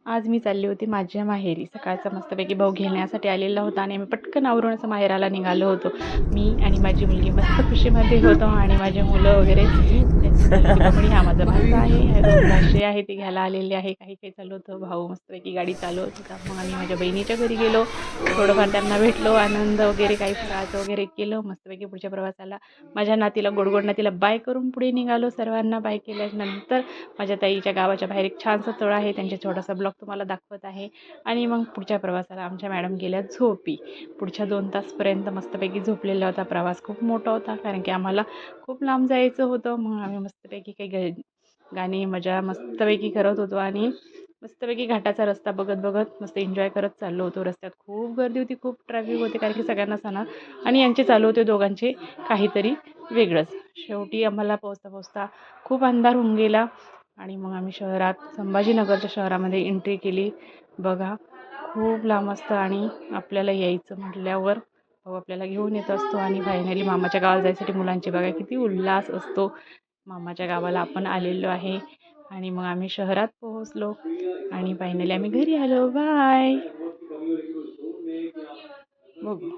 आज मी चालली होती माझ्या माहेरी. सकाळचा मस्तपैकी भाऊ घेण्यासाठी आलेला होता आणि आम्ही पटकन आवरून असं माहेराला निघालो होतो. मी आणि माझी मुलगी मस्त खुशीमध्ये होतो आणि माझे मुलं वगैरे त्यांची चालली होती पपडी. हा माझा भाचा आहे, हे 2 भाचे आहे ते घ्यायला आलेले आहे. काही काही चालू होतं. भाऊ मस्तपैकी गाडी चालवत होता. मग आम्ही माझ्या बहिणीच्या घरी गेलो. थोडंफार त्यांना भेटलो, आनंद वगैरे काही फराळाचं वगैरे केलं. मस्तपैकी पुढच्या प्रवासाला माझ्या नातीला गोड नातीला बाय करून पुढे निघालो. सर्वांना बाय केल्यानंतर माझ्या ताईच्या गावाच्या बाहेर एक छानसा तळ आहे. त्यांच्या छोटासा ब्लॉग तुम्हाला दाखवत आहे. आणि मग पुढच्या प्रवासाला आमच्या मॅडम गेल्या झोपी. पुढच्या 2 तासपर्यंत मस्तपैकी झोपलेला होता. प्रवास खूप मोठा होता कारण की आम्हाला खूप लांब जायचं होतं. मग आम्ही मस्तपैकी काही गाणी मजा मस्तपैकी करत होतो आणि मस्तपैकी घाटाचा रस्ता बघत बघत मस्त एन्जॉय करत चाललो होतो. रस्त्यात खूप गर्दी होती, खूप ट्रॅफिक होते कारण की सगळ्यांना सणा आणि यांचे चालू होते दोघांचे काहीतरी वेगळंच. शेवटी आम्हाला पोहोचता पोहोचता खूप अंधार होऊन गेला आणि मग आम्ही संभाजीनगरच्या शहरामध्ये एंट्री केली. बघा खूप लांब असतं आणि आपल्याला यायचं म्हटल्यावर भाऊ आपल्याला घेऊन येत असतो आणि फायनली मामाच्या गावाला जायसाठी मुलांचे बघा किती उल्हास असतो. मामाच्या गावाला आपण आलेलो आहे आणि मग आम्ही शहरात पोहोचलो आणि फायनली आम्ही घरी आलो. बाय. बघू.